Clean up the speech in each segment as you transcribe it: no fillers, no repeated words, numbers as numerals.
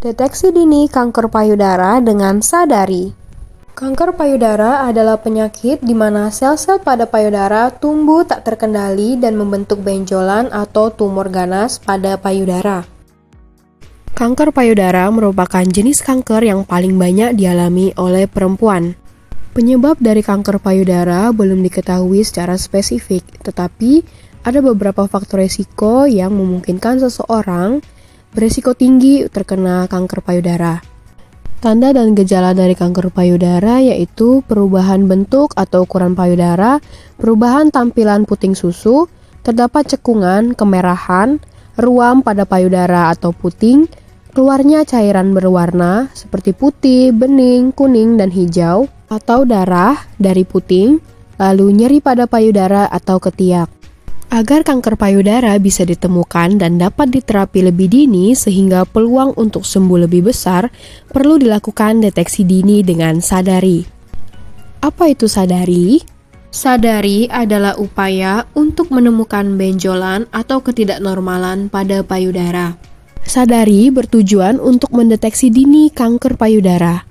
Deteksi dini kanker payudara dengan sadari. Kanker payudara adalah penyakit di mana sel-sel pada payudara tumbuh tak terkendali dan membentuk benjolan atau tumor ganas pada payudara. Kanker payudara merupakan jenis kanker yang paling banyak dialami oleh perempuan. Penyebab dari kanker payudara belum diketahui secara spesifik, tetapi ada beberapa faktor risiko yang memungkinkan seseorang berisiko tinggi terkena kanker payudara. Tanda dan gejala dari kanker payudara yaitu perubahan bentuk atau ukuran payudara, perubahan tampilan puting susu, terdapat cekungan, kemerahan, ruam pada payudara atau puting, keluarnya cairan berwarna seperti putih, bening, kuning, dan hijau, atau darah dari puting, lalu nyeri pada payudara atau ketiak. Agar kanker payudara bisa ditemukan dan dapat diterapi lebih dini sehingga peluang untuk sembuh lebih besar, perlu dilakukan deteksi dini dengan sadari. Apa itu sadari? Sadari adalah upaya untuk menemukan benjolan atau ketidaknormalan pada payudara. Sadari bertujuan untuk mendeteksi dini kanker payudara.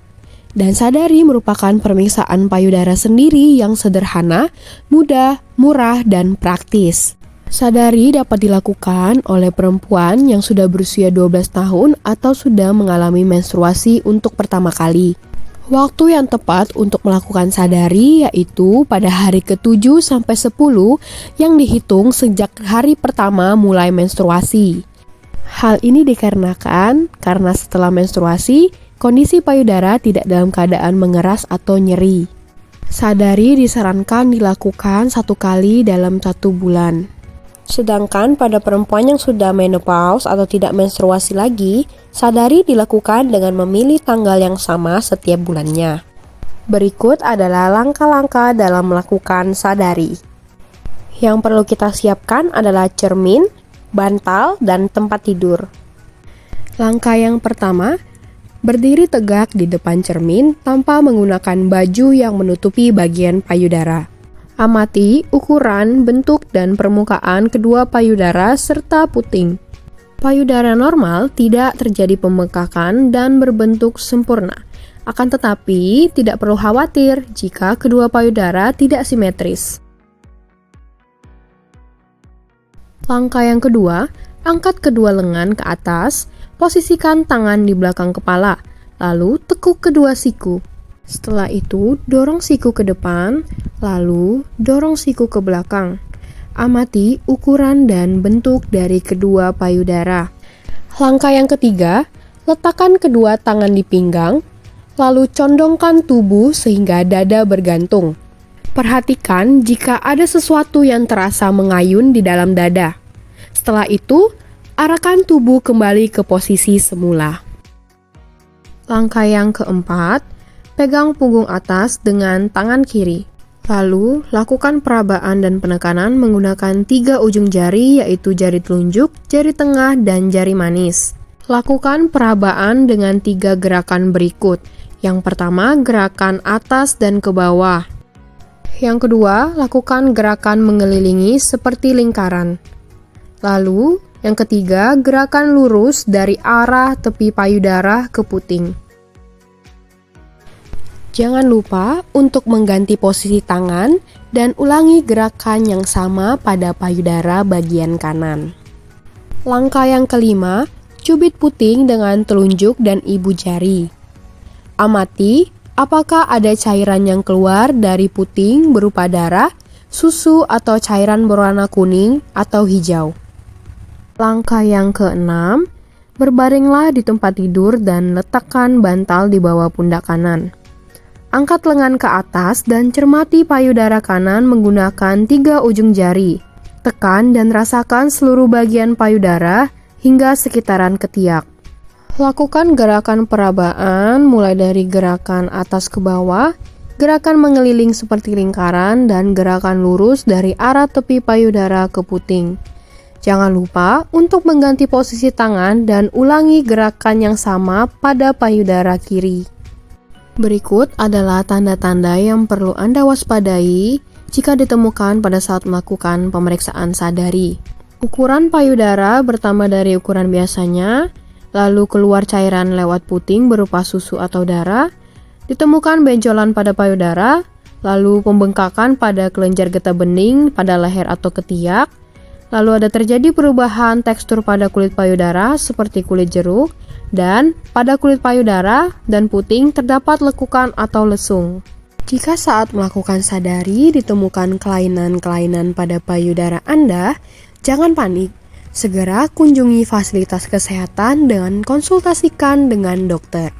Dan sadari merupakan pemeriksaan payudara sendiri yang sederhana, mudah, murah, dan praktis. Sadari dapat dilakukan oleh perempuan yang sudah berusia 12 tahun atau sudah mengalami menstruasi untuk pertama kali. Waktu yang tepat untuk melakukan sadari yaitu pada hari ke-7 sampai 10 yang dihitung sejak hari pertama mulai menstruasi. Hal ini dikarenakan karena setelah menstruasi, kondisi payudara tidak dalam keadaan mengeras atau nyeri. Sadari disarankan dilakukan 1 kali dalam 1 bulan. Sedangkan pada perempuan yang sudah menopause atau tidak menstruasi lagi, sadari dilakukan dengan memilih tanggal yang sama setiap bulannya. Berikut adalah langkah-langkah dalam melakukan sadari. Yang perlu kita siapkan adalah cermin, bantal, dan tempat tidur. Langkah yang pertama, berdiri tegak di depan cermin tanpa menggunakan baju yang menutupi bagian payudara. Amati ukuran, bentuk, dan permukaan kedua payudara serta puting. Payudara normal tidak terjadi pembengkakan dan berbentuk sempurna. Akan tetapi, tidak perlu khawatir jika kedua payudara tidak simetris. Langkah yang kedua, angkat kedua lengan ke atas. Posisikan tangan di belakang kepala, lalu tekuk kedua siku. Setelah itu, dorong siku ke depan, lalu dorong siku ke belakang. Amati ukuran dan bentuk dari kedua payudara. Langkah yang ketiga, letakkan kedua tangan di pinggang, lalu condongkan tubuh sehingga dada bergantung. Perhatikan jika ada sesuatu yang terasa mengayun di dalam dada. Setelah itu, arahkan tubuh kembali ke posisi semula. Langkah yang keempat, pegang punggung atas dengan tangan kiri. Lalu, lakukan perabaan dan penekanan menggunakan 3 ujung jari yaitu jari telunjuk, jari tengah, dan jari manis. Lakukan perabaan dengan 3 gerakan berikut. Yang pertama, gerakan atas dan ke bawah. Yang kedua, lakukan gerakan mengelilingi seperti lingkaran. Lalu, yang ketiga, gerakan lurus dari arah tepi payudara ke puting. Jangan lupa untuk mengganti posisi tangan dan ulangi gerakan yang sama pada payudara bagian kanan. Langkah yang kelima, cubit puting dengan telunjuk dan ibu jari. Amati apakah ada cairan yang keluar dari puting berupa darah, susu, atau cairan berwarna kuning atau hijau. Langkah yang keenam, berbaringlah di tempat tidur dan letakkan bantal di bawah pundak kanan. Angkat lengan ke atas dan cermati payudara kanan menggunakan 3 ujung jari. Tekan dan rasakan seluruh bagian payudara hingga sekitaran ketiak. Lakukan gerakan perabaan mulai dari gerakan atas ke bawah, gerakan mengeliling seperti lingkaran, dan gerakan lurus dari arah tepi payudara ke puting. Jangan lupa untuk mengganti posisi tangan dan ulangi gerakan yang sama pada payudara kiri. Berikut adalah tanda-tanda yang perlu Anda waspadai jika ditemukan pada saat melakukan pemeriksaan sadari. Ukuran payudara bertambah dari ukuran biasanya, lalu keluar cairan lewat puting berupa susu atau darah, ditemukan benjolan pada payudara, lalu pembengkakan pada kelenjar getah bening pada leher atau ketiak, lalu ada terjadi perubahan tekstur pada kulit payudara seperti kulit jeruk, dan pada kulit payudara dan puting terdapat lekukan atau lesung. Jika saat melakukan sadari ditemukan kelainan-kelainan pada payudara Anda, jangan panik. Segera kunjungi fasilitas kesehatan dengan konsultasikan dengan dokter.